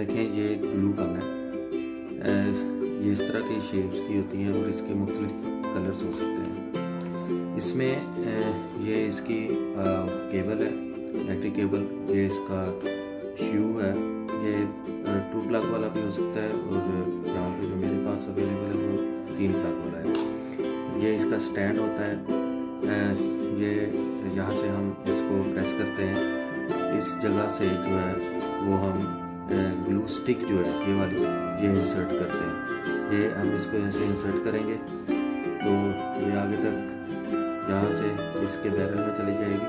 देखें ये glue gun है। ये इस तरह की शेप्स की होती हैं और इसके मुख्तलिफ कलर्स हो सकते हैं। इसमें ये इसकी केबल है, इलेक्ट्रिक केबल। ये इसका शू है, ये 2 प्लग वाला भी हो सकता है और यहाँ पे जो मेरे पास अवेलेबल है वो 3 प्लग वाला है। ये इसका स्टैंड होता है। ये यहाँ से हम इसको प्रेस करते हैं, इस जगह से जो है वो हम ग्लू स्टिक जो है ये वाली ये इंसर्ट करते हैं। ये हम इसको ऐसे इंसर्ट करेंगे तो ये आगे तक यहाँ से इसके बैरल में चली जाएगी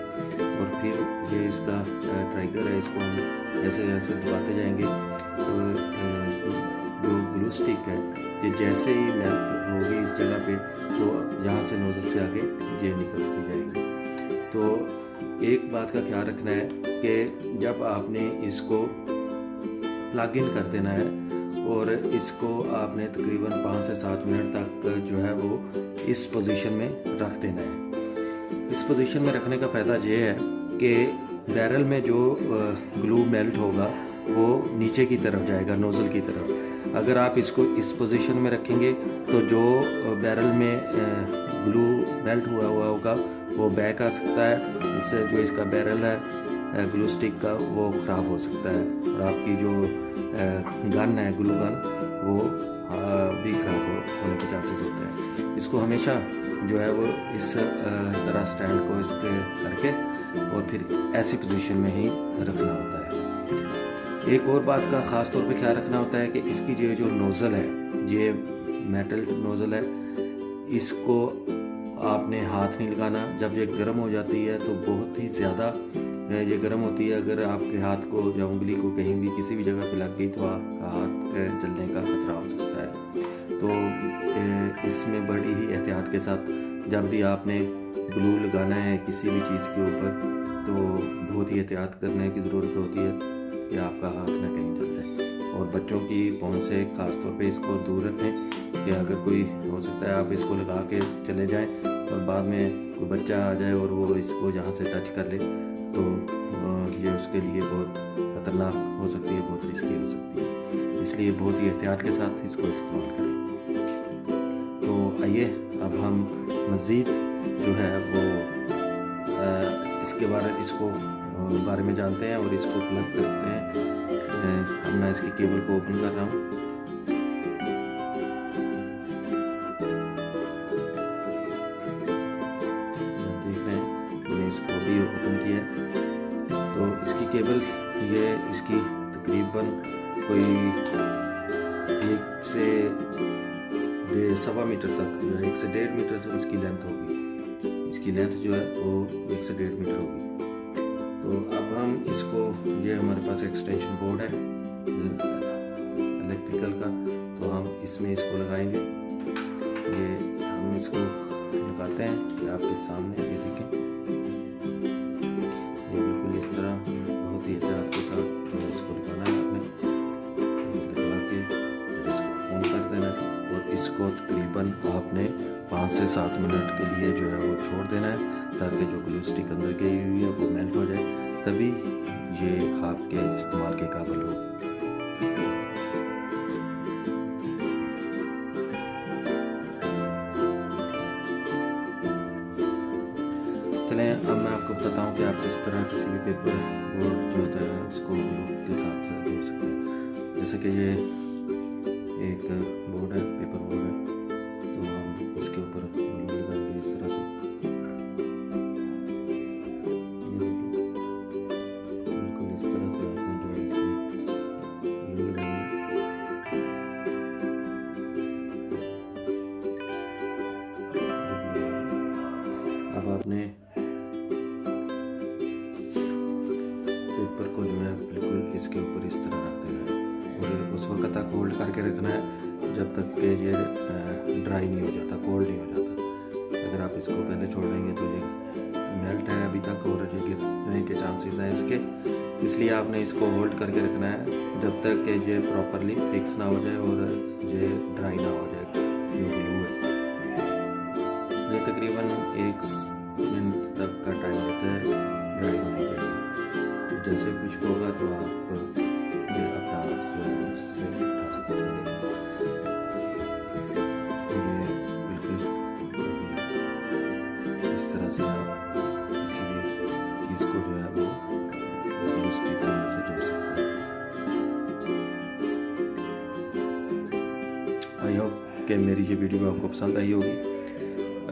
और फिर ये इसका ट्राइगर है, इसको हम जैसे जैसे दबाते जाएंगे तो जो ग्लू स्टिक है ये जैसे ही मेल्ट होगी इस जगह पे तो यहाँ से नोजल से आगे ये निकलती जाएगी। तो एक बात का ख्याल रखना है कि जब आपने इसको प्लग इन कर देना है और इसको आपने तकरीबन 5 से 7 मिनट तक जो है वो इस पोजीशन में रख देना है। इस पोजीशन में रखने का फ़ायदा ये है कि बैरल में जो ग्लू मेल्ट होगा वो नीचे की तरफ जाएगा, नोज़ल की तरफ। अगर आप इसको इस पोजीशन में रखेंगे तो जो बैरल में ग्लू मेल्ट हुआ होगा वो बैक आ सकता है, इससे जो इसका बैरल है ग्लू स्टिक का वो ख़राब हो सकता है और आपकी जो गन है ग्लू गन वो भी ख़राब होने के चांसेस होते हैं। इसको हमेशा जो है वो इस तरह स्टैंड को इसके करके और फिर ऐसी पोजीशन में ही रखना होता है। एक और बात का ख़ास तौर पे ख्याल रखना होता है कि इसकी ये जो नोज़ल है, ये मेटल नोज़ल है, इसको आपने हाथ नहीं लगाना। जब ये गर्म हो जाती है तो बहुत ही ज़्यादा ये गर्म होती है। अगर आपके हाथ को या उंगली को कहीं भी किसी भी जगह पे लग गई तो आपका हाथ जलने का खतरा हो सकता है। तो इसमें बड़ी ही एहतियात के साथ जब भी आपने ग्लू लगाना है किसी भी चीज़ के ऊपर तो बहुत ही एहतियात करने की ज़रूरत होती है कि आपका हाथ ना कहीं जल जाए। और बच्चों की पहुंच से ख़ास तौर पे इसको दूर रखें कि अगर कोई हो सकता है आप इसको लगा के चले जाएं और बाद में कोई बच्चा आ जाए और वो इसको जहाँ से टच कर ले तो ये उसके लिए बहुत ख़तरनाक हो सकती है, बहुत रिस्की हो सकती है। इसलिए बहुत ही एहतियात के साथ इसको इस्तेमाल करें। तो आइए अब हम मज़ीद जो है वो इसके बारे में जानते हैं और इसको प्लग करते हैं। अब मैं इसकी केबल को ओपन कर रहा हूँ। भी ओपन किया है तो इसकी केबल ये इसकी तकरीबन कोई 1 से 1.25 मीटर तक जो है 1 से 1.5 मीटर जो इसकी लेंथ होगी, इसकी लेंथ जो है वो 1 से 1.5 मीटर होगी। तो अब हम इसको, ये हमारे पास एक्सटेंशन बोर्ड है इलेक्ट्रिकल का, तो हम इसमें इसको लगाएंगे। ये हम इसको लगाते हैं कि आपके सामने ये देखें, बहुत ही एहतियात के साथ इसको लगाना है आपने, लगा के इसको ऑन कर देना है और इसको तकरीबन आपने 5 से 7 मिनट के लिए जो है वो छोड़ देना है ताकि जो ग्लू स्टिक अंदर गई हुई है वो मेल्ट हो जाए, तभी ये आपके इस्तेमाल के काबिल हो। चलें अब मैं आपको बताता हूँ कि आप किस तरह किसी भी पेपर बोर्ड जो होता है उसको ग्लू के साथ जोड़ सकते हैं। जैसे कि ये एक बोर्ड है, पेपर बोर्ड है, तो हम इसके ऊपर ग्लू लगाएंगे इस तरह से। ये देखिए बिल्कुल इस तरह से आपने जो है इसमें ग्लू लगानी। अब आपने पेपर को जो है बिल्कुल इसके ऊपर इस तरह रख देना है और उस वक्त तक होल्ड करके रखना है जब तक कि ये ड्राई नहीं हो जाता, कोल्ड नहीं हो जाता। अगर आप इसको पहले छोड़ देंगे तो ये मेल्ट है अभी तक और ये गिरने के चांसेस हैं इसके, इसलिए आपने इसको होल्ड करके रखना है जब तक कि ये प्रॉपरली फिक्स ना हो जाए और ये ड्राई ना हो जाए जो ग्लू है। ये तकरीबन 1 मिनट तक का टाइम रहता है ड्राई होने के लिए। जैसे कुछ होगा तो आप ये अपना हाथ जो से आप किसी भी चीज़ को जो है वो दूसरी तरह से जोड़ सकते हैं। आई होप कि मेरी ये वीडियो आपको पसंद आई होगी।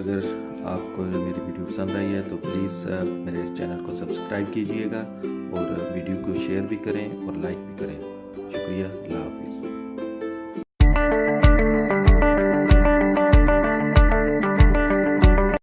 अगर आपको मेरी वीडियो पसंद आई है तो प्लीज़ मेरे इस चैनल को सब्सक्राइब कीजिएगा और वीडियो को शेयर भी करें और लाइक भी करें। शुक्रिया। अल्लाह हाफिज़।